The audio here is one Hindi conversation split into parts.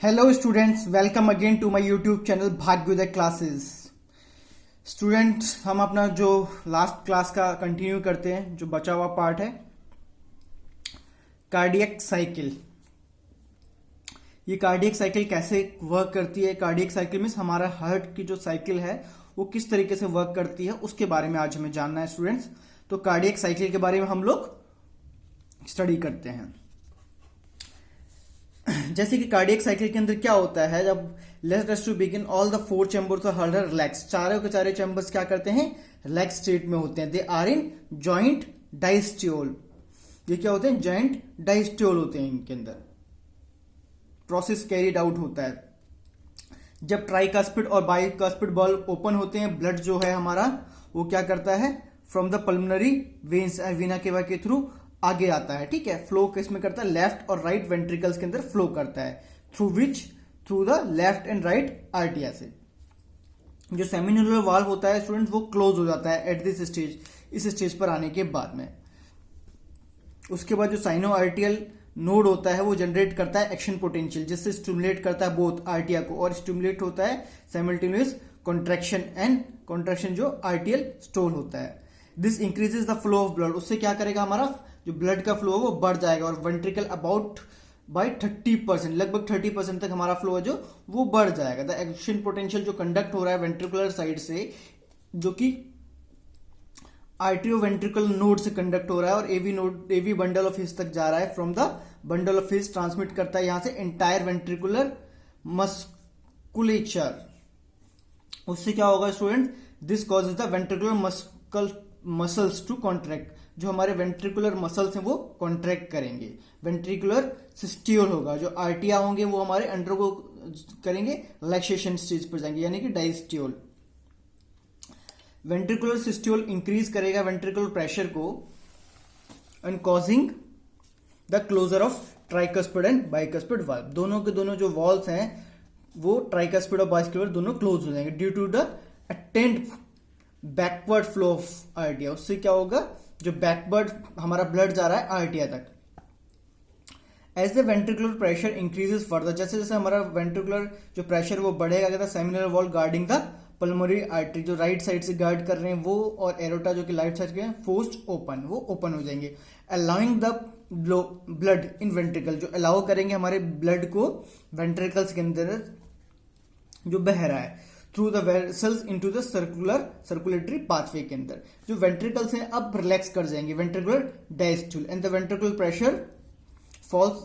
Hello students, welcome again to my YouTube channel Bhagyoday classes. Students, हम अपना जो लास्ट क्लास का कंटिन्यू करते हैं, जो बचा हुआ पार्ट है कार्डियक साइकिल। ये कार्डियक साइकिल कैसे वर्क करती है, कार्डियक साइकिल मीन्स हमारा हार्ट की जो साइकिल है वो किस तरीके से वर्क करती है, उसके बारे में आज हमें जानना है स्टूडेंट्स। तो कार्डियक साइकिल के बारे में हम लोग स्टडी करते हैं। जैसे कि कार्डियक साइकिल के अंदर क्या होता है, जब let us to begin all the four chambers are held relax, चारों के चारों चैम्बर्स क्या करते हैं, रिलैक्स स्टेट में होते हैं। They are in joint diastole. ये क्या होते हैं, जॉइंट डायस्टियोल होते हैं। इनके अंदर प्रोसेस कैरीड आउट होता है। जब ट्राइकास्पिड और बाइकास्पिड बल्ब ओपन होते हैं, ब्लड जो है हमारा वो क्या करता है, from the pulmonary veins Veena केवा के थ्रू आगे आता है। ठीक है, फ्लो किस में करता है, लेफ्ट और राइट वेंट्रिकल्स के अंदर फ्लो करता है। Through the left and right आर्टिया से। जो सेमिनुलर वाल्व होता है स्टूडेंट, वो क्लोज हो जाता है एट दिस स्टेज, इस स्टेज पर आने के बाद में। उसके बाद जो साइनो आर्टियल नोड होता है वो जनरेट करता है एक्शन पोटेंशियल, जिससे स्टिमुलेट करता है बोथ आर्टिया को, और स्टिमुलेट होता है साइमल्टेनियस कॉन्ट्रैक्शन एंड कॉन्ट्रैक्शन जो आर्टियल स्टोल होता है। This increases the flow of blood. उससे क्या करेगा, हमारा जो ब्लड का फ्लो है वो बढ़ जाएगा, और वेंट्रिकल अबाउट बाय 30%, लगभग 30% तक हमारा फ्लो है जो वो बढ़ जाएगा। द एक्शन पोटेंशियल जो कंडक्ट हो रहा है वेंट्रिकुलर साइड से, जो कि आर्टियो वेंट्रिकल नोड से कंडक्ट हो रहा है, और एवी बंडल ऑफ हिस तक जा रहा है। From the bundle of his transmit करता है यहां से एंटायर वेंट्रिकुलर मस्कुलेचर। उससे क्या होगा student, this causes the ventricular muscles to contract. जो हमारे वेंट्रिकुलर मसल्स हैं वो कॉन्ट्रैक्ट करेंगे। वेंट्रिकुलर सिस्टियोल होगा, जो आर्टिया होंगे वो हमारे अंडर को करेंगे, रिलैक्सेशन स्टेज पर जाएंगे, यानी कि डायस्टियोल। वेंट्रिकुलर सिस्टियोल इंक्रीज करेगा वेंट्रिकुलर प्रेशर को and causing the closure of tricuspid and bicuspid valve. दोनों के दोनों जो वॉल्व्स हैं वो ट्राइकस्पिड और बाइकस्पिड दोनों क्लोज हो जाएंगे due to the attend backward flow of आर्टिया। उससे क्या होगा, जो बैकवर्ड हमारा ब्लड जा रहा है आर्टिया तक। As the ventricular pressure increases further, जैसे जैसे हमारा वेंट्रिकुलर जो प्रेशर वो बढ़ेगा, कहता है seminal wall guarding the pulmonary artery, जो राइट साइड से गार्ड कर रहे हैं वो, और एरोटा जो कि लेफ्ट साइड के हैं, फोर्स्ड ओपन, वो ओपन हो जाएंगे। Allowing the blood in ventricle, जो अलाउ करेंगे हमारे ब्लड को वेंट्रिकल्स के अंदर जो बह रहा है, through the vessels into the circulatory pathway के अंदर। जो वेंट्रिकल्स हैं अब रिलैक्स कर जाएंगे, ventricular diastole, and the ventricular pressure falls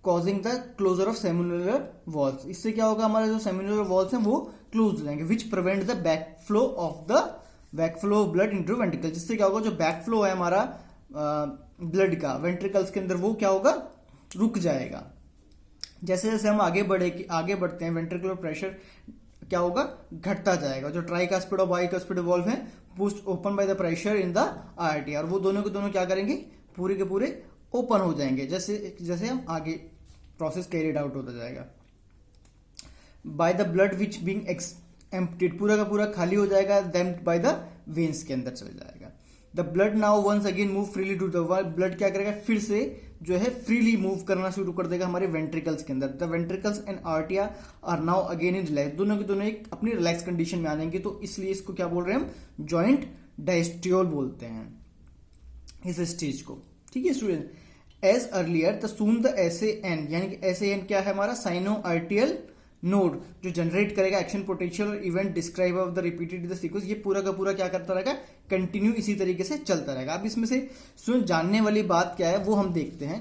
causing the closure of semilunar valves. इससे क्या होगा, हमारे जो सेमिनुलर वॉल्स हैं वो क्लोज हो जाएंगे, which prevent the backflow of blood into ventricle. जिससे क्या होगा, जो बैकफ्लो है हमारा ब्लड का वेंट्रिकल्स के अंदर वो क्या होगा, रुक जाएगा। जैसे जैसे हम आगे बढ़ते हैं, वेंट्रिकुलर प्रेशर क्या होगा, घटता जाएगा। जो ट्राइकास्पिड और बाइकास्पिड वॉल्व हैं pushed open by the pressure in the आर्टिया, और वो दोनों के दोनों क्या करेंगे, पूरे के पूरे ओपन हो जाएंगे जैसे जैसे हम आगे प्रोसेस कैरिड आउट होता जाएगा। By the blood which being emptied, पूरा का पूरा खाली हो जाएगा, देन बाय द वेन्स के अंदर चले जाएगा। The blood now once again move freely to the, blood क्या करेगा, फिर से जो है फ्रीली मूव करना शुरू कर देगा हमारे वेंट्रिकल्स के अंदर। द वेंट्रिकल्स एंड आर्टिया are now again in relax, दोनों के दोनों एक अपनी रिलैक्स कंडीशन में आ जाएंगे। तो इसलिए इसको क्या बोल रहे हैं हम, जॉइंट डायस्टियोल बोलते हैं इस स्टेज को। ठीक है student, as earlier the soon the SAN, यानी कि एसएएन क्या है हमारा, साइनो आर्टियल नोड, जो जनरेट करेगा एक्शन पोटेंशियल और event describe of the repeated the sequence. ये पूरा का पूरा क्या करता रहेगा, कंटिन्यू इसी तरीके से चलता रहेगा। अब इसमें से सुन जानने वाली बात क्या है वो हम देखते हैं,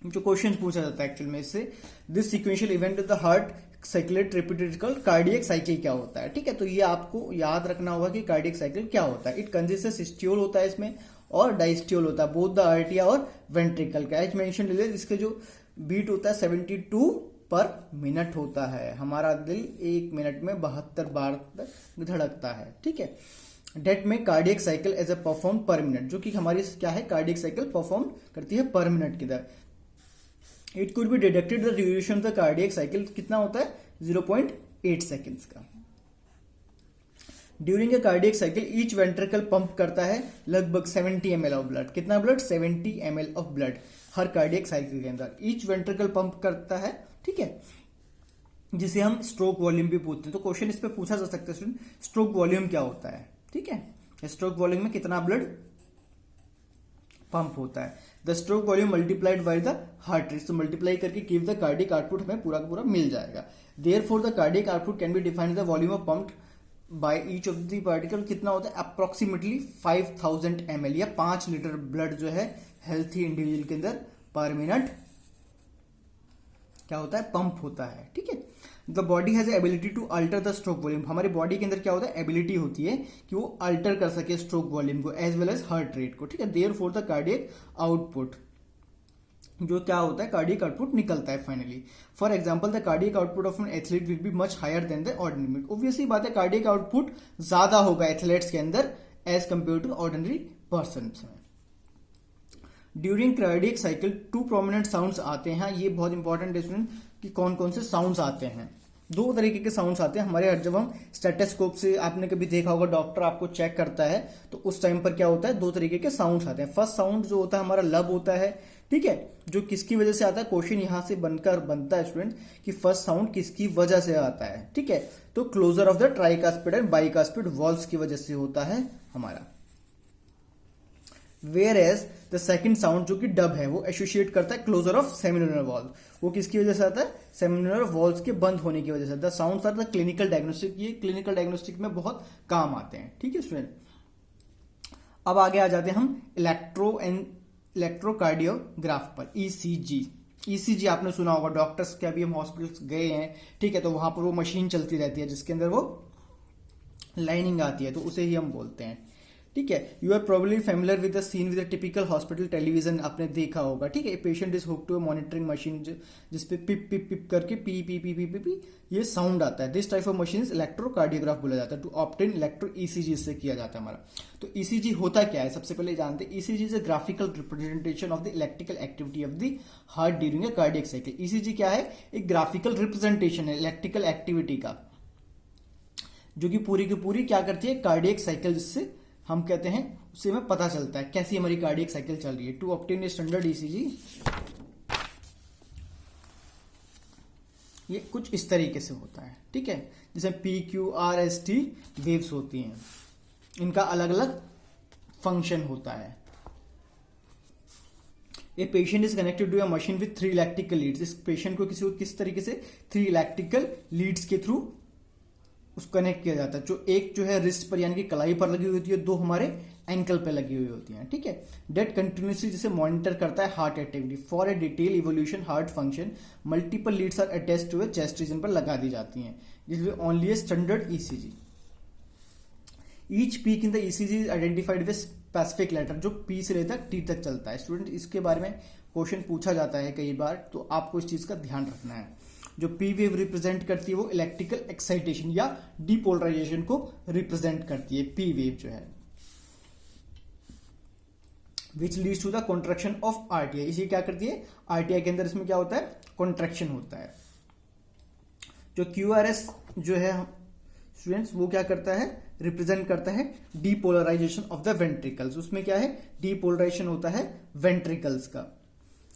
जो क्वेश्चन पूछा जाता है एक्चुअल में इससे। This sequential event of the heart साइक्लेट repeated called cardiac cycle क्या होता है। ठीक है, तो ये आपको याद रखना होगा कि कार्डियक साइकिल क्या होता है। इट कंसिस्ट ऑफ सिस्टियोल होता है इसमें, और डायस्टियोल होता है, बोथ द आर्टिया और वेंट्रिकल का। एज मेंशन, इसके जो बीट होता है 72 पर मिनट होता है। हमारा दिल 1 मिनट में 72 बार तक धड़कता है। ठीक है, डेट में cardiac cycle as a perform per minute, जो कि हमारी क्या है, कार्डियक साइकिल परफॉर्म करती है पर मिनट की दर। It could be deducted the duration of the cardiac cycle कितना होता है, 0.8 सेकेंड्स का। During a cardiac cycle each ventricle pump करता है लगभग 70 ml ऑफ ब्लड। कितना ब्लड, 70 ml ऑफ ब्लड। हर कार्डियक साइकिल के अंदर। ईच वेंट्रिकल पंप करता है, ठीक है, जिसे हम स्ट्रोक वॉल्यूम भी पूछते हैं। तो क्वेश्चन इस पे पूछा जा सकता है स्टूडेंट, स्ट्रोक वॉल्यूम क्या होता है, ठीक है, स्ट्रोक वॉल्यूम में कितना ब्लड पंप होता है। The stroke volume multiplied by the heart rate, तो मल्टीप्लाई करके गिव द कार्डियक आउटपुट हमें पूरा का पूरा मिल जाएगा। Therefore the cardiac output can be defined the volume of pumped by each of the particle, कितना होता है अप्रोक्सीमेटली 5000 ml या 5 लीटर ब्लड जो है हेल्थी इंडिविजुअल के अंदर पर मिनट क्या होता है, पंप होता है, ठीक है। The body has ability to alter the stroke volume, हमारी बॉडी के अंदर क्या होता है, एबिलिटी होती है कि वो अल्टर कर सके स्ट्रोक वॉल्यूम को as well as heart rate को, ठीक है। देयरफॉर द कार्डियक आउटपुट, जो क्या होता है, कार्डियक आउटपुट निकलता है finally. For example the cardiac output of an athlete will be much higher than the ordinary. Obviously बात है, कार्डियक आउटपुट ज्यादा होगा एथलेट्स के अंदर as compared to ordinary person में। During cardiac cycle 2 prominent sounds आते हैं, ये बहुत इंपॉर्टेंट है स्टूडेंट कि कौन कौन से साउंड्स आते हैं। 2 तरीके के साउंड्स आते हैं हमारे, जब हम स्टेथोस्कोप से, आपने कभी देखा होगा डॉक्टर आपको चेक करता है तो उस टाइम पर क्या होता है, 2 तरीके के साउंड्स आते हैं। फर्स्ट साउंड जो होता है हमारा लब होता है, ठीक है, जो किसकी वजह से आता है, क्वेश्चन यहां से बनता है स्टूडेंट कि फर्स्ट साउंड किसकी वजह से आता है, ठीक है, तो closure of the tricuspid and bicuspid valves की वजह से होता है हमारा। Where as the second sound जो कि डब है, वो एसोसिएट करता है क्लोजर ऑफ सेमिनोलर वॉल्व, वो किसकी वजह से आता है, सेमिनोलर वॉल्व्स के बंद होने की वजह से। The sounds are the clinical diagnostic, ये क्लिनिकल डायग्नोस्टिक में बहुत काम आते हैं, ठीक है स्टूडेंट। अब आगे आ जाते हैं हम इलेक्ट्रोकार्डियोग्राफ पर, ईसीजी। ईसीजी आपने सुना होगा, डॉक्टर्स के अभी हम हॉस्पिटल्स गए हैं, ठीक है, तो वहां पर वो मशीन चलती रहती है जिसके अंदर वो लाइनिंग आती है, तो उसे ही हम बोलते हैं, ठीक है। You are probably familiar with the scene with the typical hospital television, आपने देखा होगा, ठीक है। Patient is hooked to a monitoring machine जिसपे पिप पिप पिप करके पी पी पी पी पी पी ये साउंड आता है। This type of machine electrocardiograph बोला जाता है। टू ऑब्टेन इलेक्ट्रो ईसीजी इससे किया जाता है हमारा। तो ईसीजी होता क्या है, सबसे पहले जानते हैं। ECG is a graphical representation of the electrical activity of the heart during a cardiac cycle. ECG क्या है, एक ग्राफिकल रिप्रेजेंटेशन है इलेक्ट्रिकल एक्टिविटी का, जो कि पूरी की पूरी क्या करती है, कार्डियक साइकिल जिससे हम कहते हैं, उससे हमें पता चलता है कैसी हमारी कार्डियक साइकिल चल रही है। टू ऑब्टेन स्टैंडर्ड ईसीजी, ये कुछ इस तरीके से होता है, ठीक है, जैसे PQRST वेव्स होती हैं, इनका अलग अलग फंक्शन होता है। A patient is connected to a machine with 3 electrical leads. इस पेशेंट को किस तरीके से 3 इलेक्ट्रिकल लीड्स के थ्रू उसको कनेक्ट किया जाता है। जो एक जो है रिस्ट पर यानी कि कलाई पर लगी हुई होती है, 2 हमारे एंकल पे लगी हुई होती हैं, ठीक है। डेट कंटिन्यूसली जिसे मॉनिटर करता है heart activity. For a detail evolution heart function multiple leads are attached to a chest region पर लगा दी जाती हैं, जिसमें only a standard ECG. Each peak in the ECG is identified with specific letter, जो पी से लेकर टी तक चलता है। स्टूडेंट इसके बारे में क्वेश्चन पूछा जाता है कई बार, तो आपको इस चीज का ध्यान रखना है। जो पी वेव रिप्रेजेंट करती है वो इलेक्ट्रिकल एक्साइटेशन या डीपोलराइजेशन को रिप्रेजेंट करती है, पी वेव जो है, which leads to the contraction of आरटीआई। इसे क्या करती है, आरटीआई के अंदर इसमें क्या होता है, कॉन्ट्रैक्शन होता है। जो क्यूआरएस जो है स्टूडेंट्स, वो क्या करता है, रिप्रेजेंट करता है डीपोलराइजेशन ऑफ द वेंट्रिकल्स। उसमें क्या है, डीपोलराइजेशन होता है वेंट्रिकल्स का।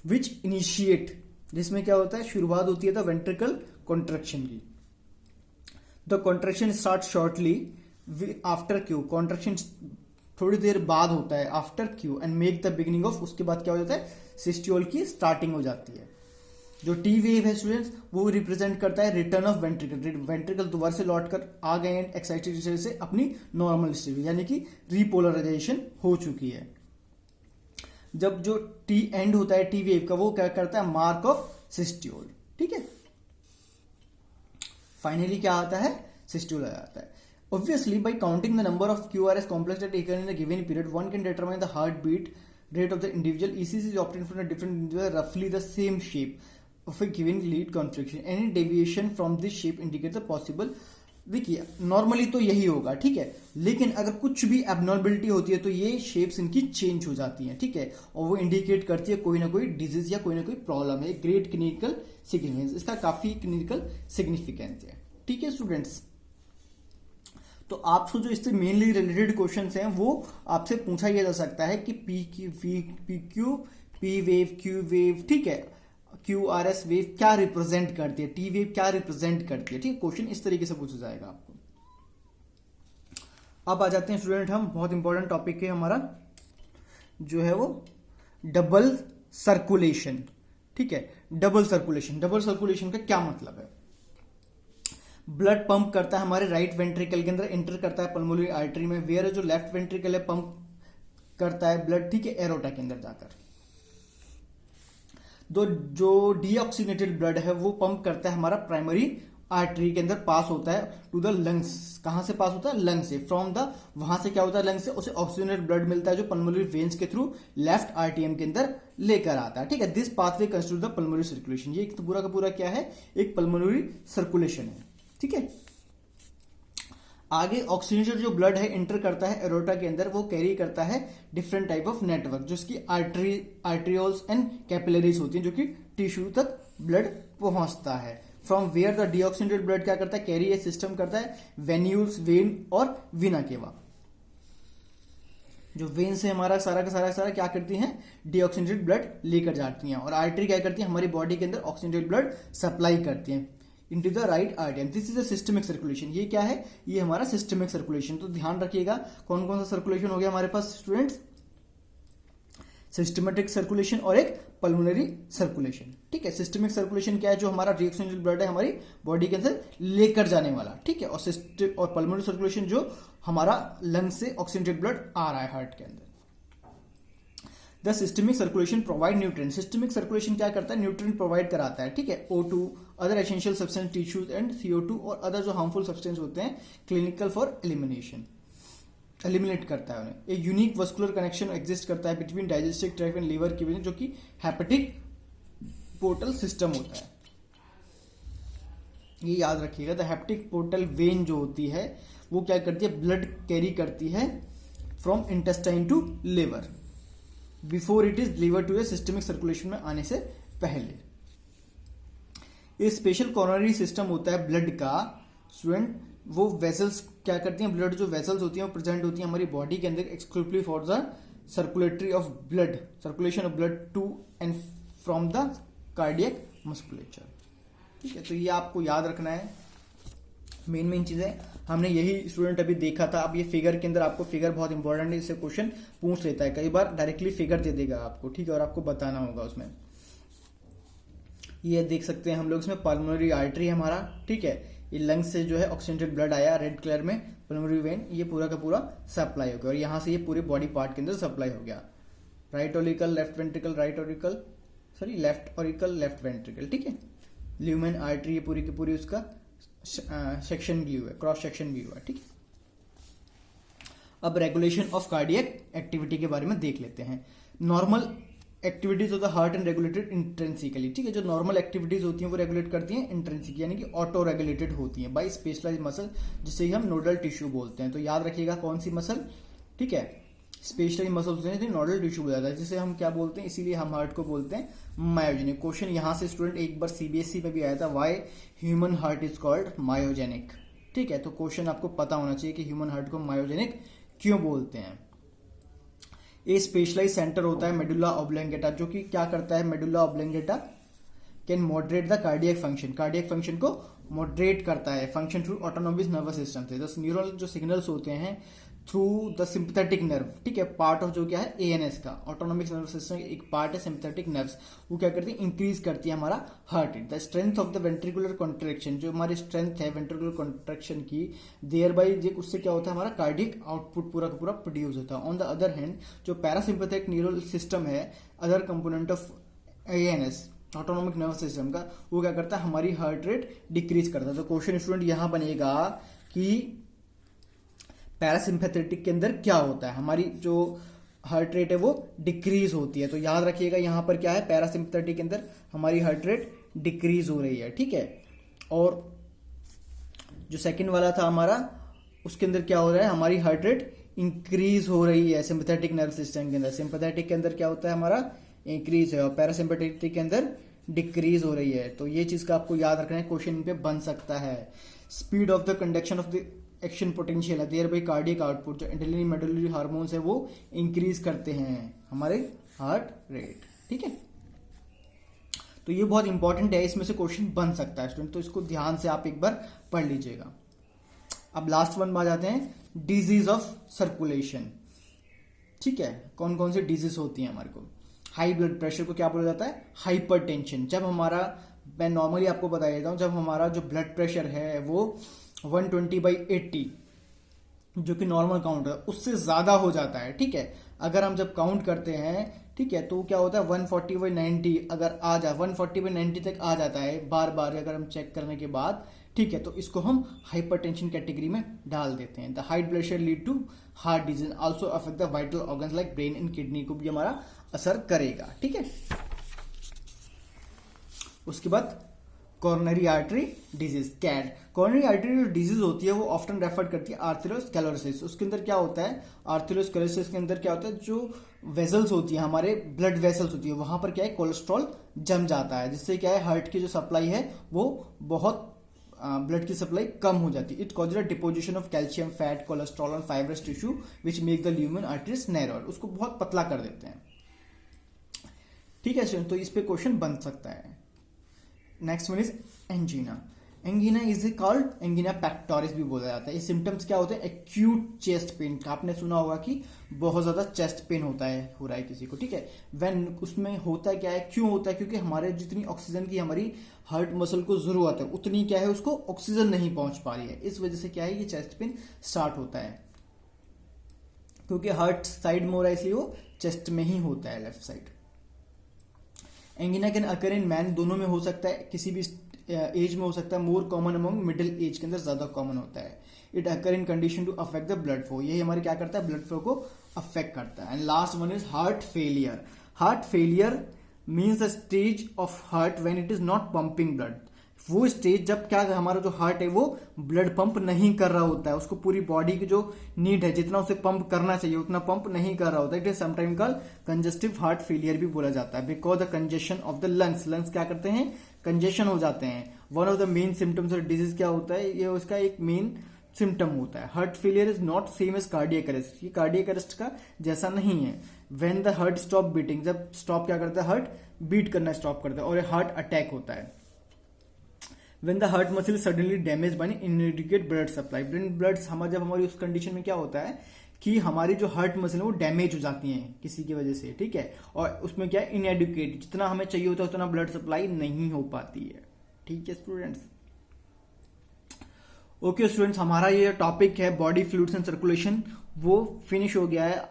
विच इनिशिएट, जिसमें क्या होता है, शुरुआत होती है द वेंट्रिकल कॉन्ट्रैक्शन की। The contraction start shortly after Q, contraction थोड़ी देर बाद होता है after Q and make the beginning of, उसके बाद क्या हो जाता है, सिस्टियोल की स्टार्टिंग हो जाती है। जो टी वेव है स्टूडेंट्स, वो रिप्रेजेंट करता है रिटर्न ऑफ वेंट्रिकल, वेंट्रिकल दोबारा से लौट कर आ गए हैं एक्साइटेशन से अपनी नॉर्मल स्टेट, यानी कि रिपोलराइजेशन हो चुकी है। जब जो टी एंड होता है टी वेव का, वो क्या करता है, मार्क ऑफ सिस्टियोल, ठीक है। फाइनली क्या आता है, सिस्टियोल आ जाता है। Obviously, by counting the number of QRS complexes that occur in a given period, one can determine the heartbeat rate of the individual. ECG is obtained from a different individual, roughly the same shape of a given lead configuration. Any deviation from this shape indicates the possible. देखिए नॉर्मली तो यही होगा, ठीक है, लेकिन अगर कुछ भी एबनॉर्मलिटी होती है तो ये शेप्स इनकी चेंज हो जाती हैं, ठीक है, और वो इंडिकेट करती है कोई ना कोई डिजीज या कोई ना कोई प्रॉब्लम है। ग्रेट क्लिनिकल सिग्निफिकेंस, इसका काफी क्लिनिकल सिग्निफिकेंस है, ठीक है स्टूडेंट्स। तो आपसे जो इससे मेनली रिलेटेड क्वेश्चंस हैं वो आपसे पूछा यह जा सकता है कि पी वेव, क्यू वेव, ठीक है, क्यू आर एस वेव क्या रिप्रेजेंट करती है, टी वेव क्या रिप्रेजेंट करती है, ठीक है। क्वेश्चन इस तरीके से पूछा जाएगा आपको। अब आ जाते हैं स्टूडेंट हम बहुत इंपॉर्टेंट टॉपिक है हमारा जो है वो डबल सर्कुलेशन, ठीक है। डबल सर्कुलेशन का क्या मतलब है? ब्लड पंप करता है हमारे राइट वेंट्रिकल के अंदर, एंटर करता है पल्मोनरी आर्टरी में, वेयर जो लेफ्ट वेंट्रिकल है पंप करता है ब्लड, ठीक है, एरोटा के अंदर जाकर। जो डीऑक्सीनेटेड ब्लड है वो पंप करता है हमारा प्राइमरी आर्टरी के अंदर, पास होता है टू द लंग्स। कहां से पास होता है? लंग से। फ्रॉम द, वहां से क्या होता है? लंग से उसे ऑक्सीजनेटेड ब्लड मिलता है जो पल्मोनरी वेन्स के थ्रू लेफ्ट आरटीएम के अंदर लेकर आता है, ठीक है। This pathway constitute the pulmonary circulation. ये तो पूरा का पूरा क्या है? एक पल्मोनरी सर्कुलेशन है, ठीक है। आगे ऑक्सीजनेटेड जो ब्लड है एंटर करता है एरोटा के अंदर, वो कैरी करता है डिफरेंट टाइप ऑफ नेटवर्क, जो इसकी आर्ट्रियोल्स एंड कैपिलरीज होती हैं, जो कि टिश्यू तक ब्लड पहुंचता है। From where the deoxygenated blood क्या करता है? कैरी ए सिस्टम करता है वेन्यूल्स, वेन और वीना केवा। जो वेन से हमारा सारा का सारा क्या करती हैं? डीऑक्सीनेटेड ब्लड लेकर जाती हैं। और आर्टरी क्या करती है? हमारी बॉडी के अंदर ऑक्सीजनेटेड ब्लड सप्लाई करती हैं into the right artery. This is a systemic circulation. ये क्या है? ये हमारा सिस्टमिक सर्कुलेशन। तो ध्यान रखिएगा कौन कौन सा सर्कुलेशन हो गया हमारे पास स्टूडेंट्स? सिस्टमेटिक सर्कुलेशन और एक पल्मोनरी सर्कुलेशन, ठीक है। सिस्टमिक सर्कुलेशन क्या है? जो हमारा डीऑक्सीजनेटेड ब्लड है हमारी बॉडी के अंदर लेकर जाने वाला, ठीक है। और पल्मोनरी सर्कुलेशन जो हमारा लंग से ऑक्सीजनेटेड ब्लड आ रहा है हार्ट के अंदर। The systemic circulation provide nutrient. Systemic circulation क्या करता है? न्यूट्रिएंट प्रोवाइड कराता है, ठीक है। O2, other essential substance tissues and CO2 और अदर जो हार्मफुल सब्सटेंस होते हैं क्लिनिकल फॉर एलिमिनेशन, एलिमिनेट करता है उन्हें। एक यूनिक वस्कुलर कनेक्शन एग्जिस्ट करता है between digestive tract and liver की वजह, जो कि हेपेटिक पोर्टल सिस्टम होता है। ये याद रखिएगा, द हेपेटिक पोर्टल वेन जो होती है वो क्या करती है? ब्लड कैरी करती है from intestine to liver before it is deliver to a systemic circulation में आने से पहले। ये स्पेशल कॉरोनरी सिस्टम होता है ब्लड का स्टूडेंट। वो वेसल्स क्या करती हैं? ब्लड जो वेसल्स होती हैं वो प्रेजेंट होती हैं हमारी बॉडी के अंदर exclusively for the circulatory of blood, circulation of blood to and from the cardiac musculature, ठीक है। तो ये आपको याद रखना है, मेन चीजें हमने यही स्टूडेंट अभी देखा था। अब ये फिगर के अंदर आपको, फिगर बहुत इंपॉर्टेंट है, इससे क्वेश्चन पूछ लेता है कई बार, डायरेक्टली फिगर दे देगा आपको, ठीक है, और आपको बताना होगा उसमें। ये देख सकते हैं हम लोग, इसमें पल्मोनरी आर्टरी है हमारा, ठीक है। ये लंग्स से जो है ऑक्सीजनेटेड ब्लड आया रेड कलर में, पल्मोनरी वेन, ये पूरा का पूरा सप्लाई हो गया और यहाँ से ये पूरे बॉडी पार्ट के अंदर सप्लाई हो गया। Right auricle, left ventricle, right auricle, sorry left auricle, left ventricle, ठीक है। ल्यूमेन आर्टरी, ये पूरी की पूरी उसका सेक्शन व्यू है, क्रॉस सेक्शन व्यू है, ठीक है। अब रेगुलेशन ऑफ कार्डियक एक्टिविटी के बारे में देख लेते हैं। Normal activities of the heart and regulated intrinsically, ठीक है। जो नॉर्मल एक्टिविटीज होती हैं वो रेगुलेट करती हैं इंट्रेंसिक, यानी कि ऑटो रेगुलेटेड होती हैं बाय स्पेशलाइज्ड मसल, जिसे हम नोडल टिश्यू बोलते हैं। तो याद रखिएगा कौन सी मसल, ठीक है, स्पेशलाइज्ड मसल्स होते हैं नोडल टिश्यू बोला जाता है, जिसे हम क्या बोलते हैं, इसीलिए हम हार्ट को बोलते हैं मायोजेनिक। क्वेश्चन यहां से स्टूडेंट एक बार सीबीएसई में भी आया था, why human heart is called myogenic, ठीक है। तो क्वेश्चन आपको पता होना चाहिए कि ह्यूमन हार्ट को मायोजेनिक क्यों बोलते हैं। ये स्पेशलाइज सेंटर होता है मेडुला ऑब्लेंगेटा, जो कि क्या करता है? Medulla oblongata can moderate the cardiac function, cardiac function को मॉडरेट करता है function through autonomic nervous system से। दस न्यूरल जो सिग्नल्स होते हैं थ्रू द सिंपैथेटिक नर्व, ठीक है, पार्ट ऑफ जो क्या है एएनएस का, ऑटोनोमिक नर्वस सिस्टम एक पार्ट है सिंपैथेटिक नर्व्स, वो क्या करती है? इंक्रीज करती है हमारा heart rate. The strength of the ventricular contraction, जो हमारी स्ट्रेंथ है वेंट्रिकुलर कॉन्ट्रैक्शन की, देयर बाई उससे क्या होता है? हमारा कार्डियक आउटपुट पूरा का पूरा प्रोड्यूस होता है। ऑन द अदर हैंड जो पैरासिम्पैथेटिक न्यूरल सिस्टम है, other component of ANS autonomic nervous system का, वो क्या करता है? हमारी हार्ट रेट डिक्रीज करता है। तो क्वेश्चन स्टूडेंट यहां बनेगा कि पैरासिम्पैथेटिक के अंदर क्या होता है? हमारी जो हार्ट रेट है वो डिक्रीज होती है। तो याद रखिएगा यहां पर क्या है? पैरासिम्पैथेटिक के अंदर हमारी हार्ट रेट डिक्रीज हो रही है, ठीक है। और जो सेकंड वाला था हमारा, उसके अंदर क्या हो रहा है? हमारी हार्ट रेट इंक्रीज हो रही है सिंपैथेटिक नर्व सिस्टम के अंदर। सिंपैथेटिक के अंदर क्या होता है? हमारा इंक्रीज है और पैरासिम्पैथेटिक के अंदर डिक्रीज हो रही है। तो ये चीज का आपको याद रखना है, क्वेश्चन पे बन सकता है। Speed of the conduction of the action potential है, देयर बाई कार्डियक आउटपुट, जो एड्रेनलिन मेडुलरी हार्मोन्स है वो इंक्रीज करते हैं हमारे हार्ट रेट। ठीक है, तो ये बहुत इंपॉर्टेंट है, इसमें से क्वेश्चन बन सकता है स्टूडेंट, तो इसको ध्यान से आप एक बार पढ़ लीजिएगा। अब लास्ट वन में आ जाते हैं, डिजीज ऑफ सर्कुलेशन। ठीक है, कौन कौन सी डिजीज होती है हमारे को। हाई ब्लड प्रेशर को क्या बोला जाता है, हाइपरटेंशन। जब हमारा, मैं नॉर्मली आपको बता देता हूं, जब हमारा जो ब्लड प्रेशर है वो 120/80 जो कि नॉर्मल काउंट है उससे ज्यादा हो जाता है। ठीक है, अगर हम जब काउंट करते हैं, ठीक है, तो क्या होता है 140/90 अगर आ जाए, 140/90 तक आ जाता है बार बार अगर हम चेक करने के बाद, ठीक है, तो इसको हम हाइपरटेंशन कैटेगरी में डाल देते हैं। The high blood pressure lead to heart disease, also affect the vital organs like brain and kidney को भी हमारा असर करेगा। ठीक है, उसके बाद coronary artery disease, CAD. Coronary artery disease होती है वो ऑफ्टन रेफर करती है आर्थेरोस्क्लेरोसिस। उसके अंदर क्या होता है, आर्थेरोस्क्लेरोसिस के अंदर क्या होता है, जो वेसल्स होती है हमारे ब्लड वेसल्स होती है वहां पर क्या है कोलेस्ट्रॉल जम जाता है, जिससे क्या है हार्ट की जो सप्लाई है वो बहुत ब्लड की सप्लाई कम हो जाती है। It causes a deposition of calcium, fat, cholesterol and fibrous tissue which make the lumen arteries narrower, उसको बहुत पतला कर देते हैं। ठीक है, तो इस पे क्वेश्चन बन सकता है। Next one is angina. Angina is called angina pectoris भी बोला जाता है। ये सिम्टम्स क्या होते हैं, एक्यूट चेस्ट पेन। आपने सुना होगा कि बहुत ज्यादा चेस्ट पेन होता है, हो रहा है किसी को। ठीक है, व्हेन उसमें होता क्या है, क्यों होता है, क्योंकि हमारे जितनी ऑक्सीजन की हमारी हार्ट मसल को जरूरत है उतनी क्या है उसको ऑक्सीजन नहीं पहुंच पा रही है, इस वजह से क्या है ये चेस्ट पेन स्टार्ट होता है। क्योंकि हार्ट साइड में हो रहा है इसलिए वो चेस्ट में ही होता है, left side. Angina can occur in man, दोनों में हो सकता है, किसी भी एज में हो सकता है। More common among middle age के अंदर ज्यादा कॉमन होता है। It occur in condition to affect the blood flow, यही हमारे क्या करता है ब्लड फ्लो को अफेक्ट करता है। And last one is heart failure. Heart failure means the stage of heart when it is not pumping blood. वो स्टेज जब क्या हमारा जो हार्ट है वो ब्लड पंप नहीं कर रहा होता है, उसको पूरी बॉडी की जो नीड है जितना उसे पंप करना चाहिए उतना पंप नहीं कर रहा होता है। It is sometime called congestive heart failure भी बोला जाता है। Because the congestion of the lungs, lungs क्या करते हैं कंजेशन हो जाते हैं। One of the main symptoms of disease क्या होता है, ये उसका एक मेन सिम्टम होता है। Heart failure is not same as cardiac arrest, ये कार्डियक अरेस्ट का जैसा नहीं है। When the heart stop beating, जब स्टॉप क्या करता है हार्ट बीट करना स्टॉप करता है, और हार्ट अटैक होता है। When the heart muscle is suddenly damaged by an inadequate blood supply, blood जब हमारी उस कंडीशन में क्या होता है कि हमारी जो हार्ट मसल है वो डैमेज हो जाती है किसी की वजह से। ठीक है, और उसमें क्या है इनएडुकेट, जितना हमें चाहिए होता है उतना ब्लड सप्लाई नहीं हो पाती है। ठीक है स्टूडेंट्स, ओके स्टूडेंट्स, हमारा ये टॉपिक है बॉडी फ्लूइड्स एंड सर्कुलेशन वो फिनिश हो गया है।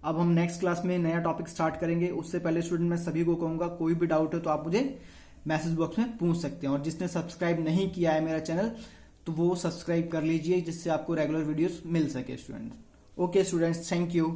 अब हम नेक्स्ट क्लास में नया टॉपिक स्टार्ट करेंगे। उससे पहले स्टूडेंट मैं सभी को कहूंगा कोई भी डाउट है तो आप मुझे मैसेज बॉक्स में पूछ सकते हैं, और जिसने सब्सक्राइब नहीं किया है मेरा चैनल तो वो सब्सक्राइब कर लीजिए जिससे आपको रेगुलर वीडियोस मिल सके students. Okay students, thank you.